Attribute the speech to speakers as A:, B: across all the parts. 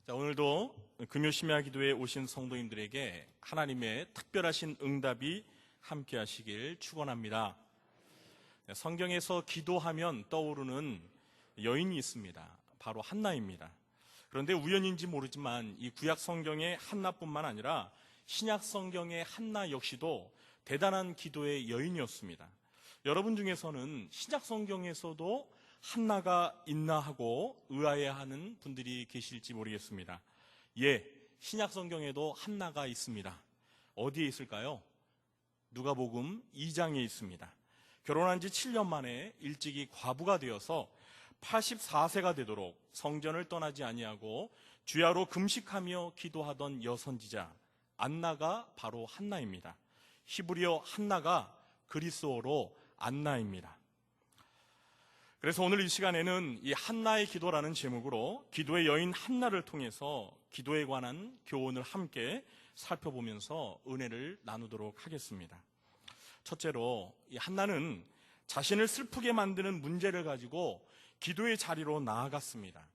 A: 자, 오늘도 금요 심야 기도에 오신 성도님들에게 하나님의 특별하신 응답이 함께 하시길 축원합니다. 성경에서 기도하면 떠오르는 여인이 있습니다. 바로 한나입니다. 그런데 우연인지 모르지만 이 구약 성경의 한나뿐만 아니라 신약 성경의 한나 역시도 대단한 기도의 여인이었습니다. 여러분 중에서는 신약 성경에서도 한나가 있나 하고 의아해하는 분들이 계실지 모르겠습니다. 예, 신약 성경에도 한나가 있습니다. 어디에 있을까요? 누가복음 2장에 있습니다. 결혼한 지 7년 만에 일찍이 과부가 되어서 84세가 되도록 성전을 떠나지 아니하고 주야로 금식하며 기도하던 여선지자 안나가 바로 한나입니다. 히브리어 한나가 그리스어로 안나입니다. 그래서 오늘 이 시간에는 이 한나의 기도라는 제목으로 기도의 여인 한나를 통해서 기도에 관한 교훈을 함께 살펴보면서 은혜를 나누도록 하겠습니다. 첫째로 이 한나는 자신을 슬프게 만드는 문제를 가지고 기도의 자리로 나아갔습니다.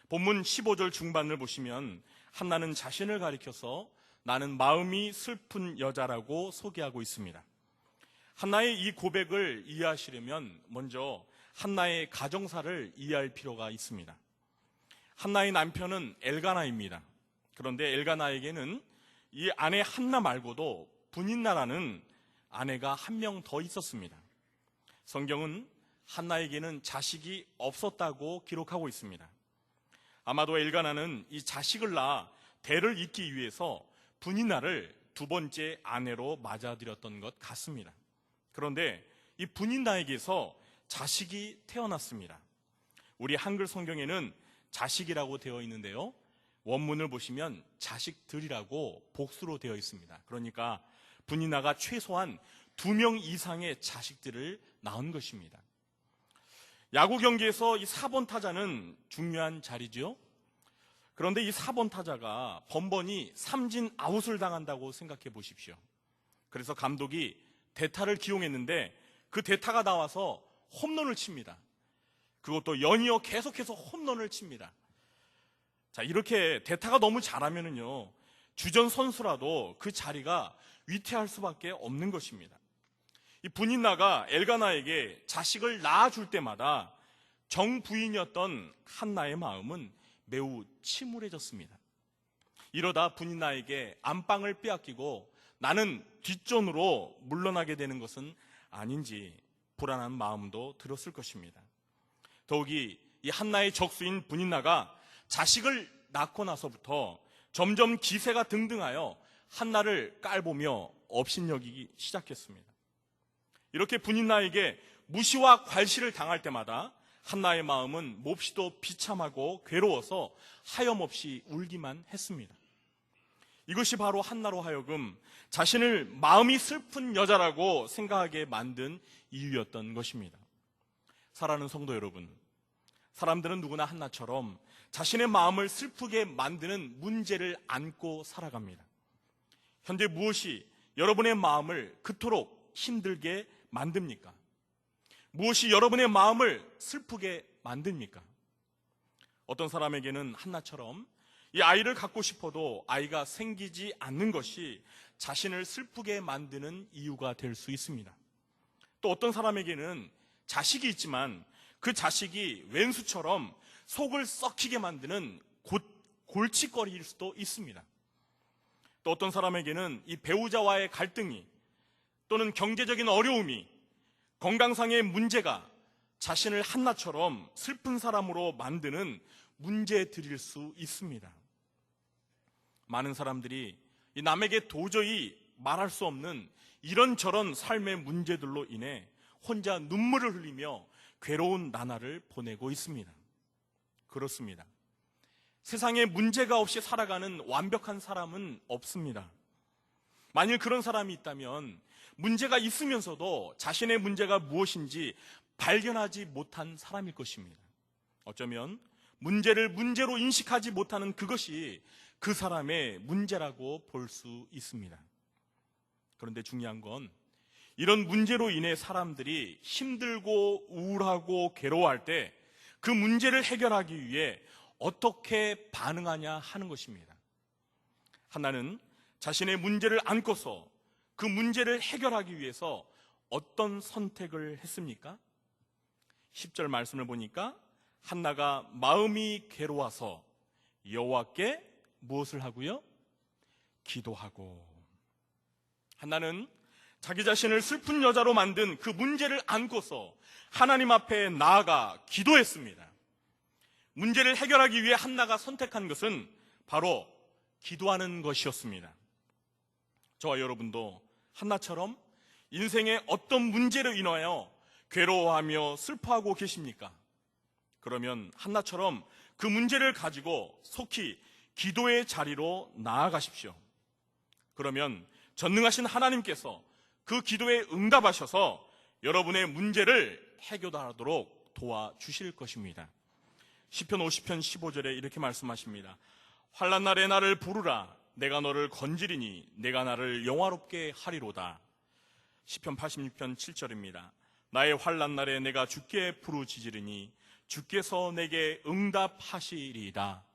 A: 본문 15절 중반을 보시면 한나는 자신을 가리켜서 나는 마음이 슬픈 여자라고 소개하고 있습니다. 한나의 이 고백을 이해하시려면 먼저 한나의 가정사를 이해할 필요가 있습니다. 한나의 남편은 엘가나입니다. 그런데 엘가나에게는 이 아내 한나 말고도 분인나라는 아내가 한 명 더 있었습니다. 성경은 한나에게는 자식이 없었다고 기록하고 있습니다. 아마도 엘가나는 이 자식을 낳아 대를 잇기 위해서 분인나를 두 번째 아내로 맞아들였던 것 같습니다. 그런데 이 분인나에게서 자식이 태어났습니다. 우리 한글 성경에는 자식이라고 되어 있는데요, 원문을 보시면 자식들이라고 복수로 되어 있습니다. 그러니까 분인나가 최소한 2명 이상의 자식들을 낳은 것입니다. 야구 경기에서 이 4번 타자는 중요한 자리죠. 그런데 이 4번 타자가 번번이 삼진 아웃을 당한다고 생각해 보십시오. 그래서 감독이 대타를 기용했는데 그 대타가 나와서 홈런을 칩니다. 그것도 연이어 계속해서 홈런을 칩니다. 자, 이렇게 대타가 너무 잘하면은요, 주전 선수라도 그 자리가 위태할 수밖에 없는 것입니다. 이 분인나가 엘가나에게 자식을 낳아줄 때마다 정부인이었던 한나의 마음은 매우 침울해졌습니다. 이러다 분인나에게 안방을 빼앗기고 나는 뒷전으로 물러나게 되는 것은 아닌지 불안한 마음도 들었을 것입니다. 더욱이 이 한나의 적수인 분인나가 자식을 낳고 나서부터 점점 기세가 등등하여 한나를 깔보며 업신여기기 시작했습니다. 이렇게 분인나에게 무시와 괄시를 당할 때마다 한나의 마음은 몹시도 비참하고 괴로워서 하염없이 울기만 했습니다. 이것이 바로 한나로 하여금 자신을 마음이 슬픈 여자라고 생각하게 만든 이유였던 것입니다. 사랑하는 성도 여러분, 사람들은 누구나 한나처럼 자신의 마음을 슬프게 만드는 문제를 안고 살아갑니다. 현재 무엇이 여러분의 마음을 그토록 힘들게 만듭니까? 무엇이 여러분의 마음을 슬프게 만듭니까? 어떤 사람에게는 한나처럼 이 아이를 갖고 싶어도 아이가 생기지 않는 것이 자신을 슬프게 만드는 이유가 될 수 있습니다. 또 어떤 사람에게는 자식이 있지만 그 자식이 왼수처럼 속을 썩히게 만드는 골칫거리일 수도 있습니다. 또 어떤 사람에게는 이 배우자와의 갈등이 또는 경제적인 어려움이, 건강상의 문제가 자신을 한나처럼 슬픈 사람으로 만드는 문제들일 수 있습니다. 많은 사람들이 이 남에게 도저히 말할 수 없는 이런저런 삶의 문제들로 인해 혼자 눈물을 흘리며 괴로운 나날을 보내고 있습니다. 그렇습니다. 세상에 문제가 없이 살아가는 완벽한 사람은 없습니다. 만일 그런 사람이 있다면 문제가 있으면서도 자신의 문제가 무엇인지 발견하지 못한 사람일 것입니다. 어쩌면 문제를 문제로 인식하지 못하는 그것이 그 사람의 문제라고 볼 수 있습니다. 그런데 중요한 건 이런 문제로 인해 사람들이 힘들고 우울하고 괴로워할 때 그 문제를 해결하기 위해 어떻게 반응하냐 하는 것입니다. 한나는 자신의 문제를 안고서 그 문제를 해결하기 위해서 어떤 선택을 했습니까? 10절 말씀을 보니까 한나가 마음이 괴로워서 여호와께 무엇을 하고요? 기도하고. 한나는 자기 자신을 슬픈 여자로 만든 그 문제를 안고서 하나님 앞에 나아가 기도했습니다. 문제를 해결하기 위해 한나가 선택한 것은 바로 기도하는 것이었습니다. 저와 여러분도 한나처럼 인생의 어떤 문제로 인하여 괴로워하며 슬퍼하고 계십니까? 그러면 한나처럼 그 문제를 가지고 속히 기도의 자리로 나아가십시오. 그러면 전능하신 하나님께서 그 기도에 응답하셔서 여러분의 문제를 해결하도록 도와주실 것입니다. 시편 50편 15절에 이렇게 말씀하십니다. 환난 날에 나를 부르라. 내가 너를 건지리니 내가 나를 영화롭게 하리로다. 시편 86편 7절입니다. 나의 환난 날에 내가 주께 부르짖으리니 주께서 내게 응답하시리이다.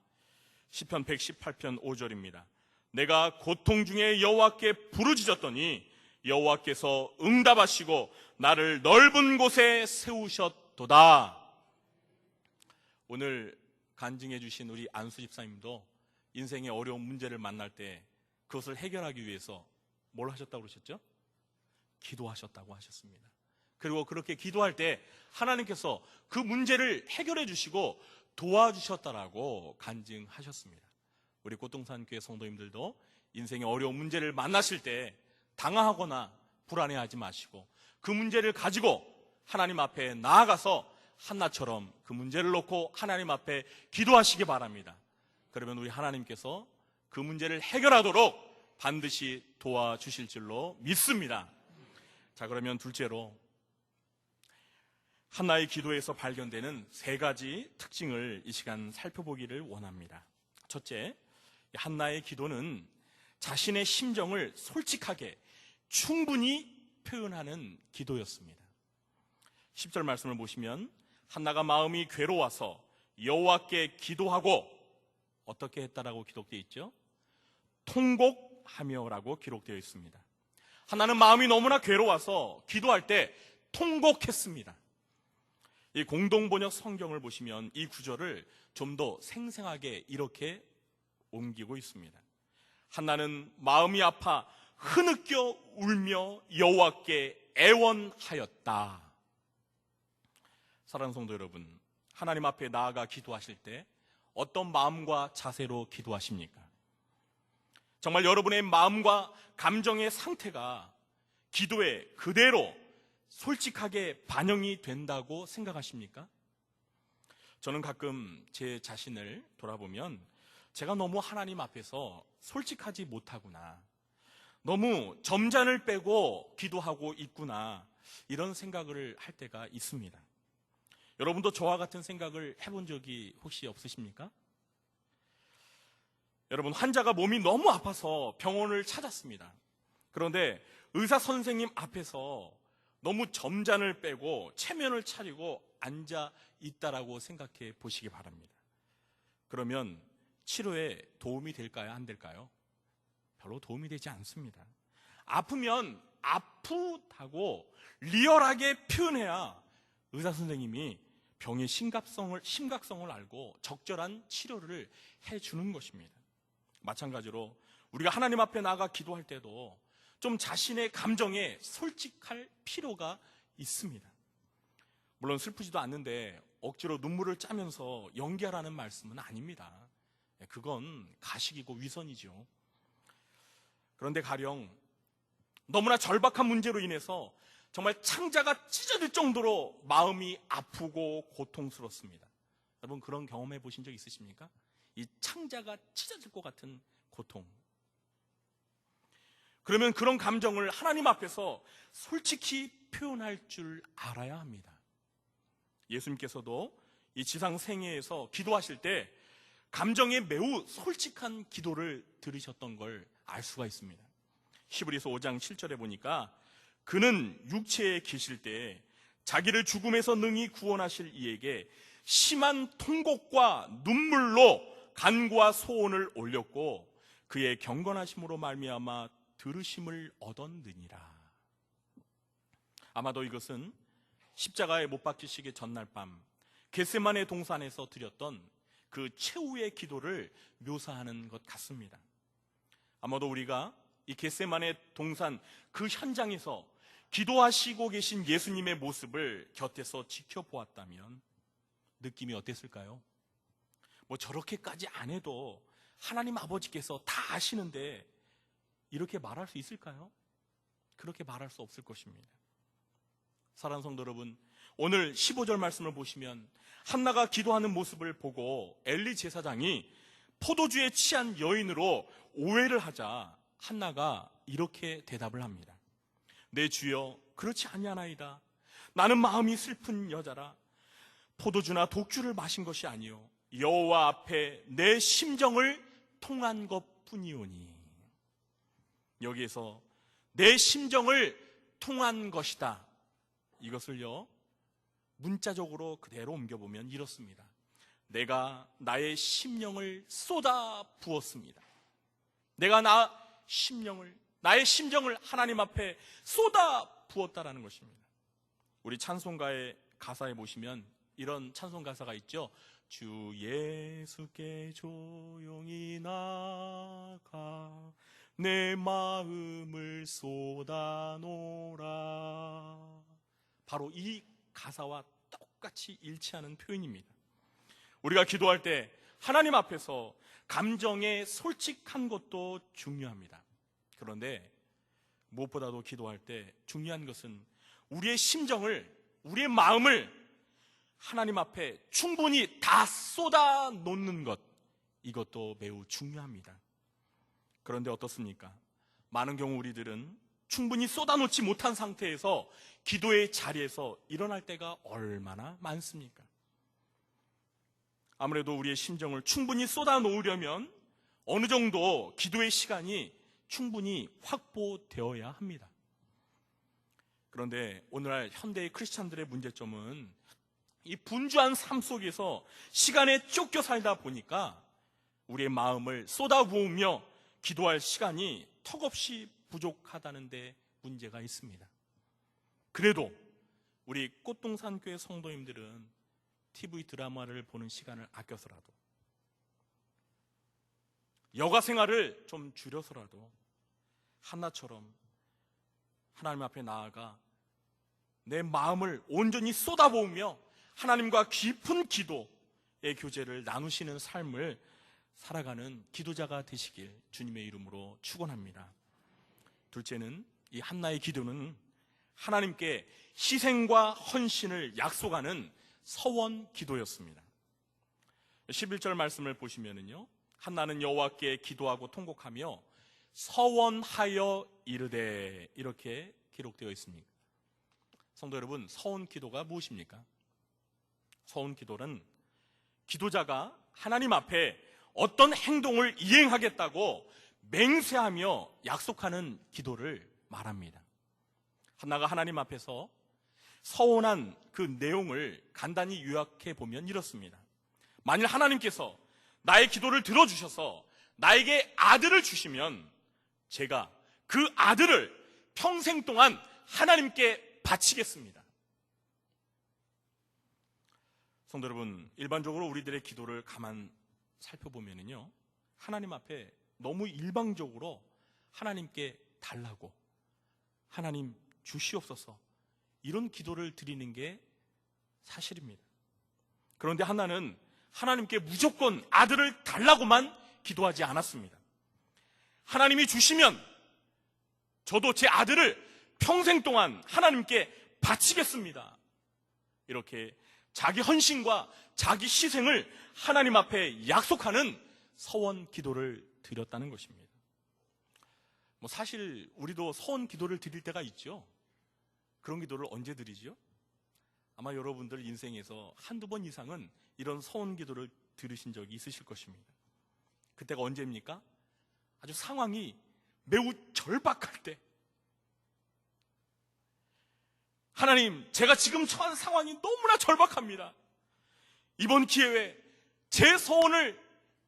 A: 시편 118편 5절입니다. 내가 고통 중에 여호와께 부르짖었더니 여호와께서 응답하시고 나를 넓은 곳에 세우셨도다. 오늘 간증해 주신 우리 안수 집사님도 인생의 어려운 문제를 만날 때 그것을 해결하기 위해서 뭘 하셨다고 그러셨죠? 기도하셨다고 하셨습니다. 그리고 그렇게 기도할 때 하나님께서 그 문제를 해결해 주시고 도와주셨다라고 간증하셨습니다. 우리 꽃동산교회 성도님들도 인생의 어려운 문제를 만나실 때 당황하거나 불안해하지 마시고 그 문제를 가지고 하나님 앞에 나아가서 한나처럼 그 문제를 놓고 하나님 앞에 기도하시기 바랍니다. 그러면 우리 하나님께서 그 문제를 해결하도록 반드시 도와주실 줄로 믿습니다. 자, 그러면 둘째로 한나의 기도에서 발견되는 세 가지 특징을 이 시간 살펴보기를 원합니다. 첫째, 한나의 기도는 자신의 심정을 솔직하게 충분히 표현하는 기도였습니다. 10절 말씀을 보시면 한나가 마음이 괴로워서 여호와께 기도하고 어떻게 했다라고 기록되어 있죠? 통곡하며라고 기록되어 있습니다. 한나는 마음이 너무나 괴로워서 기도할 때 통곡했습니다. 이 공동번역 성경을 보시면 이 구절을 좀 더 생생하게 이렇게 옮기고 있습니다. 한나는 마음이 아파 흐느껴 울며 여호와께 애원하였다. 사랑하는 성도 여러분, 하나님 앞에 나아가 기도하실 때 어떤 마음과 자세로 기도하십니까? 정말 여러분의 마음과 감정의 상태가 기도에 그대로 솔직하게 반영이 된다고 생각하십니까? 저는 가끔 제 자신을 돌아보면 제가 너무 하나님 앞에서 솔직하지 못하구나, 너무 점잔을 빼고 기도하고 있구나, 이런 생각을 할 때가 있습니다. 여러분도 저와 같은 생각을 해본 적이 혹시 없으십니까? 여러분, 환자가 몸이 너무 아파서 병원을 찾았습니다. 그런데 의사 선생님 앞에서 너무 점잔을 빼고 체면을 차리고 앉아 있다라고 생각해 보시기 바랍니다. 그러면 치료에 도움이 될까요? 안 될까요? 별로 도움이 되지 않습니다. 아프면 아프다고 리얼하게 표현해야 의사 선생님이 병의 심각성을 알고 적절한 치료를 해주는 것입니다. 마찬가지로 우리가 하나님 앞에 나가 기도할 때도 좀 자신의 감정에 솔직할 필요가 있습니다. 물론 슬프지도 않는데 억지로 눈물을 짜면서 연기하라는 말씀은 아닙니다. 그건 가식이고 위선이죠. 그런데 가령 너무나 절박한 문제로 인해서 정말 창자가 찢어질 정도로 마음이 아프고 고통스럽습니다. 여러분, 그런 경험해 보신 적 있으십니까? 이 창자가 찢어질 것 같은 고통. 그러면 그런 감정을 하나님 앞에서 솔직히 표현할 줄 알아야 합니다. 예수님께서도 이 지상 생애에서 기도하실 때 감정에 매우 솔직한 기도를 들으셨던 걸 알 수가 있습니다. 히브리서 5장 7절에 보니까 그는 육체에 계실 때 자기를 죽음에서 능히 구원하실 이에게 심한 통곡과 눈물로 간구와 소원을 올렸고 그의 경건하심으로 말미암아 들으심을 얻었느니라. 아마도 이것은 십자가에 못 박히시기 전날 밤 겟세마네 동산에서 드렸던 그 최후의 기도를 묘사하는 것 같습니다. 아마도 우리가 이 겟세마네 동산 그 현장에서 기도하시고 계신 예수님의 모습을 곁에서 지켜보았다면 느낌이 어땠을까요? 뭐 저렇게까지 안 해도 하나님 아버지께서 다 아시는데 이렇게 말할 수 있을까요? 그렇게 말할 수 없을 것입니다. 사랑하는 성도 여러분, 오늘 15절 말씀을 보시면 한나가 기도하는 모습을 보고 엘리 제사장이 포도주에 취한 여인으로 오해를 하자 한나가 이렇게 대답을 합니다. 내 주여, 그렇지 아니하나이다. 나는 마음이 슬픈 여자라. 포도주나 독주를 마신 것이 아니요 여호와 앞에 내 심정을 통한 것뿐이오니. 여기에서 내 심정을 통한 것이다, 이것을요 문자적으로 그대로 옮겨보면 이렇습니다. 내가 나의 심령을 쏟아 부었습니다. 내가 나의 심정을 하나님 앞에 쏟아 부었다라는 것입니다. 우리 찬송가의 가사에 보시면 이런 찬송 가사가 있죠. 주 예수께 조용히 나가 내 마음을 쏟아놓으라. 바로 이 가사와 똑같이 일치하는 표현입니다. 우리가 기도할 때 하나님 앞에서 감정에 솔직한 것도 중요합니다. 그런데 무엇보다도 기도할 때 중요한 것은 우리의 심정을, 우리의 마음을 하나님 앞에 충분히 다 쏟아 놓는 것, 이것도 매우 중요합니다. 그런데 어떻습니까? 많은 경우 우리들은 충분히 쏟아놓지 못한 상태에서 기도의 자리에서 일어날 때가 얼마나 많습니까? 아무래도 우리의 심정을 충분히 쏟아놓으려면 어느 정도 기도의 시간이 충분히 확보되어야 합니다. 그런데 오늘날 현대의 크리스찬들의 문제점은 이 분주한 삶 속에서 시간에 쫓겨 살다 보니까 우리의 마음을 쏟아부으며 기도할 시간이 턱없이 부족하다는 데 문제가 있습니다. 그래도 우리 꽃동산교회 성도님들은 TV 드라마를 보는 시간을 아껴서라도, 여가 생활을 좀 줄여서라도 한나처럼 하나님 앞에 나아가 내 마음을 온전히 쏟아부으며 하나님과 깊은 기도의 교제를 나누시는 삶을 살아가는 기도자가 되시길 주님의 이름으로 축원합니다. 둘째는, 이 한나의 기도는 하나님께 희생과 헌신을 약속하는 서원 기도였습니다. 11절 말씀을 보시면은요, 한나는 여호와께 기도하고 통곡하며 서원하여 이르되, 이렇게 기록되어 있습니다. 성도 여러분, 서원 기도가 무엇입니까? 서원 기도는 기도자가 하나님 앞에 어떤 행동을 이행하겠다고 맹세하며 약속하는 기도를 말합니다. 한나가 하나님 앞에서 서원한 그 내용을 간단히 요약해 보면 이렇습니다. 만일 하나님께서 나의 기도를 들어주셔서 나에게 아들을 주시면 제가 그 아들을 평생 동안 하나님께 바치겠습니다. 성도 여러분, 일반적으로 우리들의 기도를 가만 살펴보면요, 하나님 앞에 너무 일방적으로 하나님께 달라고, 하나님 주시옵소서, 이런 기도를 드리는 게 사실입니다. 그런데 한나는 하나님께 무조건 아들을 달라고만 기도하지 않았습니다. 하나님이 주시면 저도 제 아들을 평생 동안 하나님께 바치겠습니다, 이렇게 자기 헌신과 자기 희생을 하나님 앞에 약속하는 서원 기도를 드렸다는 것입니다. 사실 우리도 서원 기도를 드릴 때가 있죠. 그런 기도를 언제 드리죠? 아마 여러분들 인생에서 한두 번 이상은 이런 서원 기도를 들으신 적이 있으실 것입니다. 그때가 언제입니까? 아주 상황이 매우 절박할 때, 하나님, 제가 지금 처한 상황이 너무나 절박합니다. 이번 기회에 제 소원을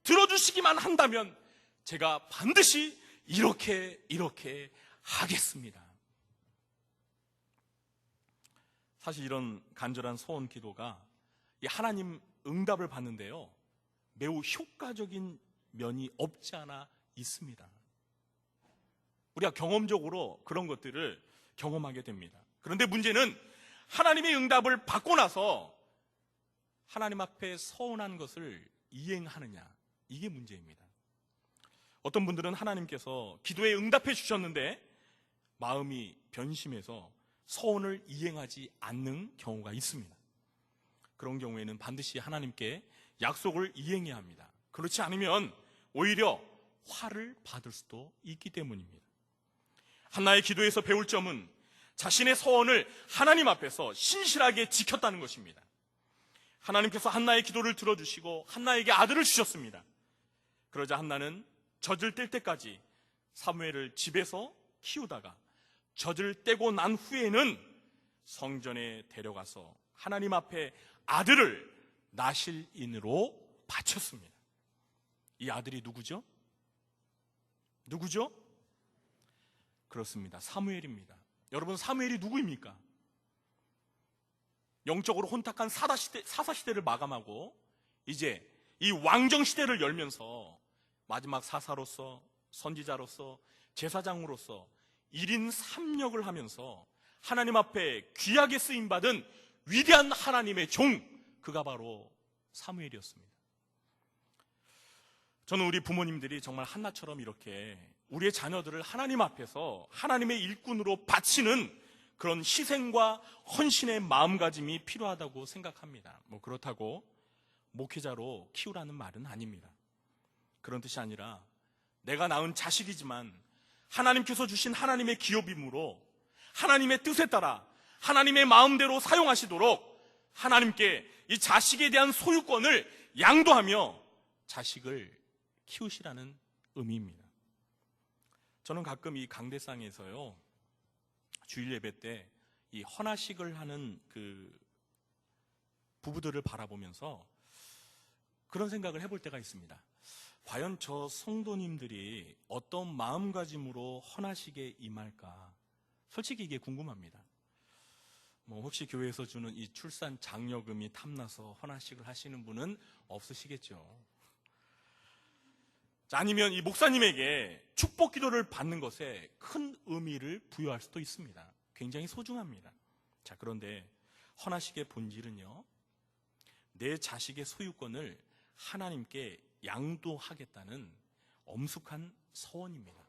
A: 들어주시기만 한다면 제가 반드시 이렇게 하겠습니다. 사실 이런 간절한 소원 기도가 하나님 응답을 받는데요, 매우 효과적인 면이 없지 않아 있습니다. 우리가 경험적으로 그런 것들을 경험하게 됩니다. 그런데 문제는 하나님의 응답을 받고 나서 하나님 앞에 서운한 것을 이행하느냐, 이게 문제입니다. 어떤 분들은 하나님께서 기도에 응답해 주셨는데 마음이 변심해서 서원을 이행하지 않는 경우가 있습니다. 그런 경우에는 반드시 하나님께 약속을 이행해야 합니다. 그렇지 않으면 오히려 화를 받을 수도 있기 때문입니다. 한나의 기도에서 배울 점은 자신의 서원을 하나님 앞에서 신실하게 지켰다는 것입니다. 하나님께서 한나의 기도를 들어주시고 한나에게 아들을 주셨습니다. 그러자 한나는 젖을 뗄 때까지 사무엘을 집에서 키우다가 젖을 떼고 난 후에는 성전에 데려가서 하나님 앞에 아들을 나실인으로 바쳤습니다. 이 아들이 누구죠? 그렇습니다. 사무엘입니다. 여러분, 사무엘이 누구입니까? 영적으로 혼탁한 사사시대를 마감하고 이제 이 왕정시대를 열면서 마지막 사사로서, 선지자로서, 제사장으로서 1인 3역을 하면서 하나님 앞에 귀하게 쓰임받은 위대한 하나님의 종, 그가 바로 사무엘이었습니다. 저는 우리 부모님들이 정말 한나처럼 이렇게 우리의 자녀들을 하나님 앞에서 하나님의 일꾼으로 바치는 그런 희생과 헌신의 마음가짐이 필요하다고 생각합니다. 그렇다고 목회자로 키우라는 말은 아닙니다. 그런 뜻이 아니라 내가 낳은 자식이지만 하나님께서 주신 하나님의 기업임으로 하나님의 뜻에 따라 하나님의 마음대로 사용하시도록 하나님께 이 자식에 대한 소유권을 양도하며 자식을 키우시라는 의미입니다. 저는 가끔 이 강대상에서요, 주일 예배 때 이 헌화식을 하는 그 부부들을 바라보면서 그런 생각을 해볼 때가 있습니다. 과연 저 성도님들이 어떤 마음가짐으로 헌화식에 임할까? 솔직히 이게 궁금합니다. 혹시 교회에서 주는 이 출산 장려금이 탐나서 헌화식을 하시는 분은 없으시겠죠. 아니면 이 목사님에게 축복 기도를 받는 것에 큰 의미를 부여할 수도 있습니다. 굉장히 소중합니다. 자, 그런데 헌화식의 본질은요, 내 자식의 소유권을 하나님께 양도하겠다는 엄숙한 서원입니다.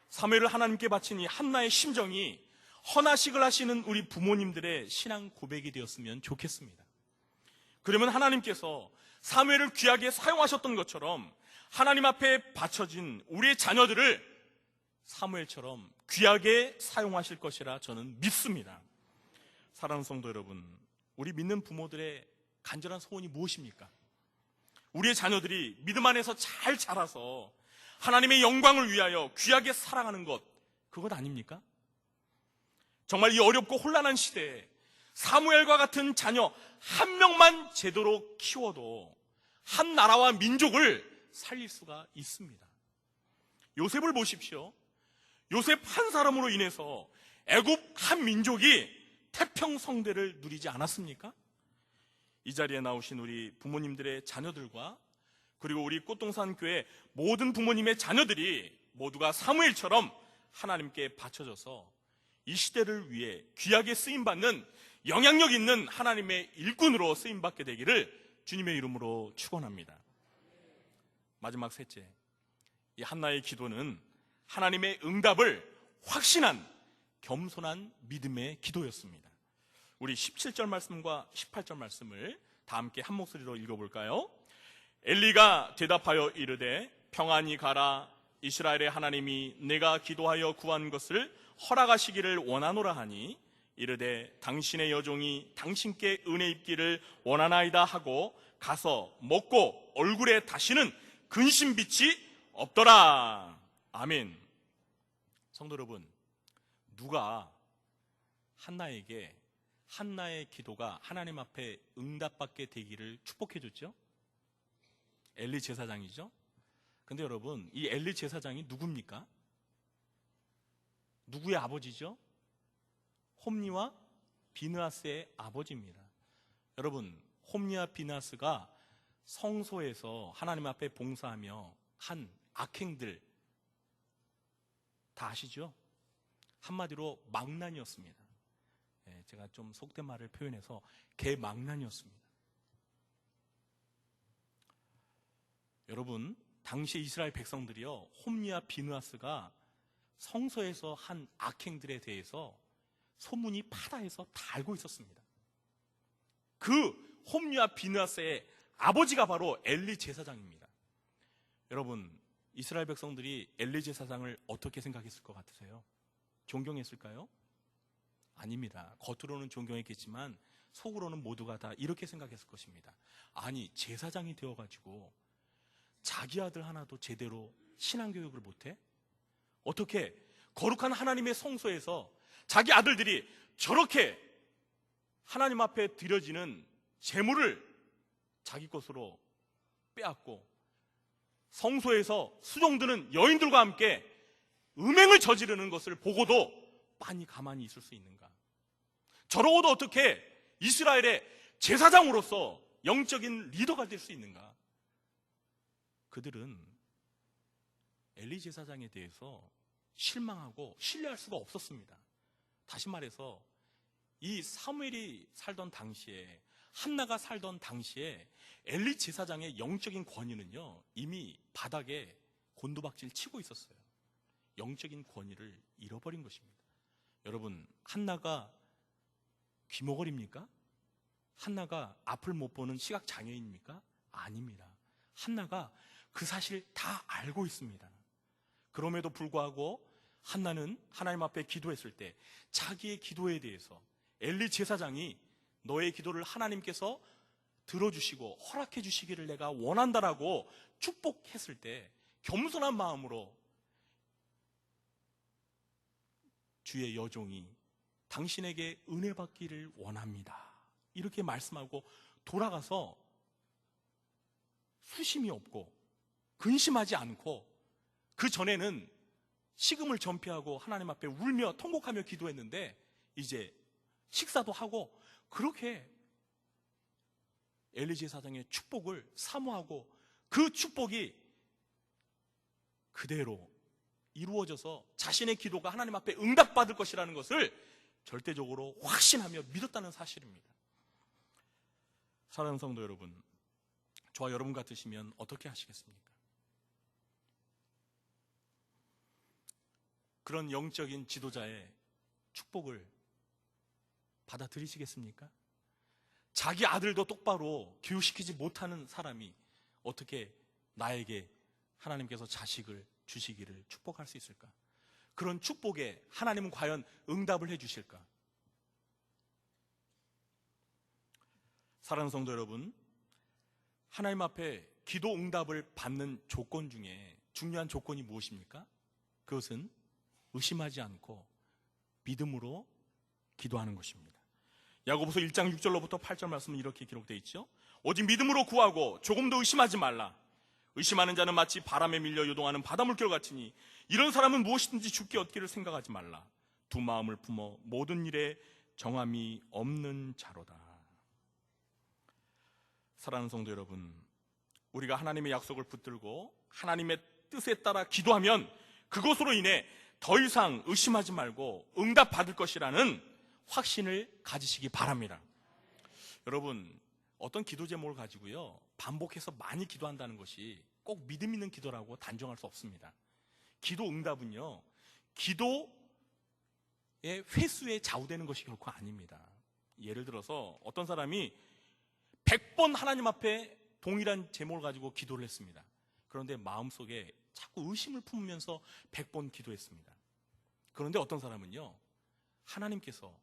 A: 사무엘을 하나님께 바친 이 한나의 심정이 헌화식을 하시는 우리 부모님들의 신앙 고백이 되었으면 좋겠습니다. 그러면 하나님께서 사무엘을 귀하게 사용하셨던 것처럼 하나님 앞에 바쳐진 우리의 자녀들을 사무엘처럼 귀하게 사용하실 것이라 저는 믿습니다. 사랑하는 성도 여러분, 우리 믿는 부모들의 간절한 소원이 무엇입니까? 우리의 자녀들이 믿음 안에서 잘 자라서 하나님의 영광을 위하여 귀하게 살아가는 것, 그것 아닙니까? 정말 이 어렵고 혼란한 시대에 사무엘과 같은 자녀 한 명만 제대로 키워도 한 나라와 민족을 살릴 수가 있습니다. 요셉을 보십시오. 요셉 한 사람으로 인해서 애굽 한 민족이 태평성대를 누리지 않았습니까? 이 자리에 나오신 우리 부모님들의 자녀들과 그리고 우리 꽃동산 교회 모든 부모님의 자녀들이 모두가 사무엘처럼 하나님께 바쳐져서 이 시대를 위해 귀하게 쓰임받는 영향력 있는 하나님의 일꾼으로 쓰임받게 되기를 주님의 이름으로 축원합니다. 마지막 셋째, 이 한나의 기도는 하나님의 응답을 확신한 겸손한 믿음의 기도였습니다. 우리 17절 말씀과 18절 말씀을 다 함께 한 목소리로 읽어볼까요? 엘리가 대답하여 이르되 평안히 가라. 이스라엘의 하나님이 내가 기도하여 구한 것을 허락하시기를 원하노라 하니 이르되 당신의 여종이 당신께 은혜 입기를 원하나이다 하고 가서 먹고 얼굴에 다시는 근심빛이 없더라. 아멘. 성도 여러분, 누가 한나에게 한나의 기도가 하나님 앞에 응답받게 되기를 축복해 줬죠. 엘리 제사장이죠. 근데 여러분, 이 엘리 제사장이 누굽니까? 누구의 아버지죠? 홈리와 비느하스의 아버지입니다. 여러분, 홈리와 비느하스가 성소에서 하나님 앞에 봉사하며 한 악행들 다 아시죠? 한마디로 망난이었습니다. 제가 좀 속된 말을 표현해서 개망난이었습니다. 여러분, 당시 이스라엘 백성들이요, 홈리와 비느하스가 성소에서 한 악행들에 대해서 소문이 파다해서 다 알고 있었습니다. 그 홈리와 비느하스의 아버지가 바로 엘리 제사장입니다. 여러분, 이스라엘 백성들이 엘리 제사장을 어떻게 생각했을 것 같으세요? 존경했을까요? 아닙니다. 겉으로는 존경했겠지만 속으로는 모두가 다 이렇게 생각했을 것입니다. 아니, 제사장이 되어가지고 자기 아들 하나도 제대로 신앙교육을 못해? 어떻게 거룩한 하나님의 성소에서 자기 아들들이 저렇게 하나님 앞에 드려지는 제물을 자기 것으로 빼앗고 성소에서 수종드는 여인들과 함께 음행을 저지르는 것을 보고도 빤히 가만히 있을 수 있는가? 저러고도 어떻게 이스라엘의 제사장으로서 영적인 리더가 될 수 있는가? 그들은 엘리 제사장에 대해서 실망하고 신뢰할 수가 없었습니다. 다시 말해서 이 사무엘이 살던 당시에, 한나가 살던 당시에 엘리 제사장의 영적인 권위는요, 이미 바닥에 곤두박질 치고 있었어요. 영적인 권위를 잃어버린 것입니다. 여러분, 한나가 귀머거리입니까? 한나가 앞을 못 보는 시각장애인입니까? 아닙니다. 한나가 그 사실 다 알고 있습니다. 그럼에도 불구하고 한나는 하나님 앞에 기도했을 때 자기의 기도에 대해서 엘리 제사장이 너의 기도를 하나님께서 들어주시고 허락해 주시기를 내가 원한다라고 축복했을 때 겸손한 마음으로 주의 여종이 당신에게 은혜 받기를 원합니다, 이렇게 말씀하고 돌아가서 수심이 없고 근심하지 않고, 그 전에는 식음을 전폐하고 하나님 앞에 울며 통곡하며 기도했는데 이제 식사도 하고 그렇게 엘리 제사장의 축복을 사모하고 그 축복이 그대로 이루어져서 자신의 기도가 하나님 앞에 응답받을 것이라는 것을 절대적으로 확신하며 믿었다는 사실입니다. 사랑하는 성도 여러분, 저와 여러분 같으시면 어떻게 하시겠습니까? 그런 영적인 지도자의 축복을 받아들이시겠습니까? 자기 아들도 똑바로 교육시키지 못하는 사람이 어떻게 나에게 하나님께서 자식을 주시기를 축복할 수 있을까? 그런 축복에 하나님은 과연 응답을 해주실까? 사랑하는 성도 여러분, 하나님 앞에 기도 응답을 받는 조건 중에 중요한 조건이 무엇입니까? 그것은 의심하지 않고 믿음으로 기도하는 것입니다. 야고보서 1장 6절로부터 8절 말씀은 이렇게 기록되어 있죠. 오직 믿음으로 구하고 조금도 의심하지 말라. 의심하는 자는 마치 바람에 밀려 요동하는 바닷물결 같으니 이런 사람은 무엇이든지 죽게 얻기를 생각하지 말라. 두 마음을 품어 모든 일에 정함이 없는 자로다. 사랑하는 성도 여러분, 우리가 하나님의 약속을 붙들고 하나님의 뜻에 따라 기도하면 그것으로 인해 더 이상 의심하지 말고 응답받을 것이라는 확신을 가지시기 바랍니다. 여러분, 어떤 기도 제목을 가지고요 반복해서 많이 기도한다는 것이 꼭 믿음 있는 기도라고 단정할 수 없습니다. 기도 응답은요 기도의 횟수에 좌우되는 것이 결코 아닙니다. 예를 들어서 어떤 사람이 100번 하나님 앞에 동일한 제목을 가지고 기도를 했습니다. 그런데 마음속에 자꾸 의심을 품으면서 100번 기도했습니다. 그런데 어떤 사람은요 하나님께서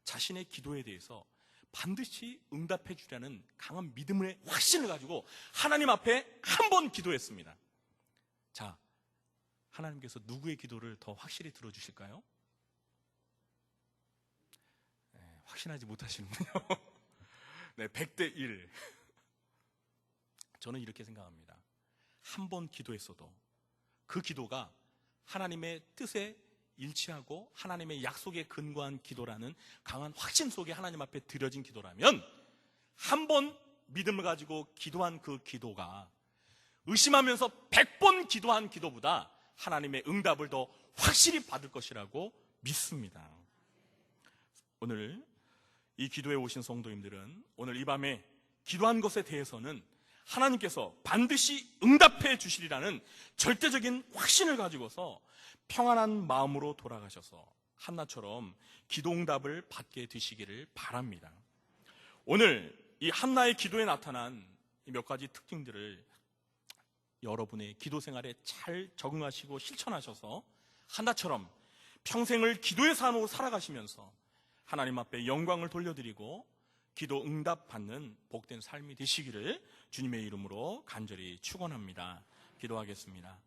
A: 자신의 기도에 대해서 반드시 응답해 주려는 강한 믿음의 확신을 가지고 하나님 앞에 한 번 기도했습니다. 자, 하나님께서 누구의 기도를 더 확실히 들어주실까요? 확신하지 못하시는군요. 네, 100대 1. 저는 이렇게 생각합니다. 한 번 기도했어도 그 기도가 하나님의 뜻에 일치하고 하나님의 약속에 근거한 기도라는 강한 확신 속에 하나님 앞에 드려진 기도라면, 한 번 믿음을 가지고 기도한 그 기도가 의심하면서 100번 기도한 기도보다 하나님의 응답을 더 확실히 받을 것이라고 믿습니다. 오늘 이 기도에 오신 성도님들은 오늘 이 밤에 기도한 것에 대해서는 하나님께서 반드시 응답해 주시리라는 절대적인 확신을 가지고서 평안한 마음으로 돌아가셔서 한나처럼 기도 응답을 받게 되시기를 바랍니다. 오늘 이 한나의 기도에 나타난 몇 가지 특징들을 여러분의 기도 생활에 잘 적응하시고 실천하셔서 한나처럼 평생을 기도의 삶으로 살아가시면서 하나님 앞에 영광을 돌려드리고 기도 응답 받는 복된 삶이 되시기를 주님의 이름으로 간절히 축원합니다. 기도하겠습니다.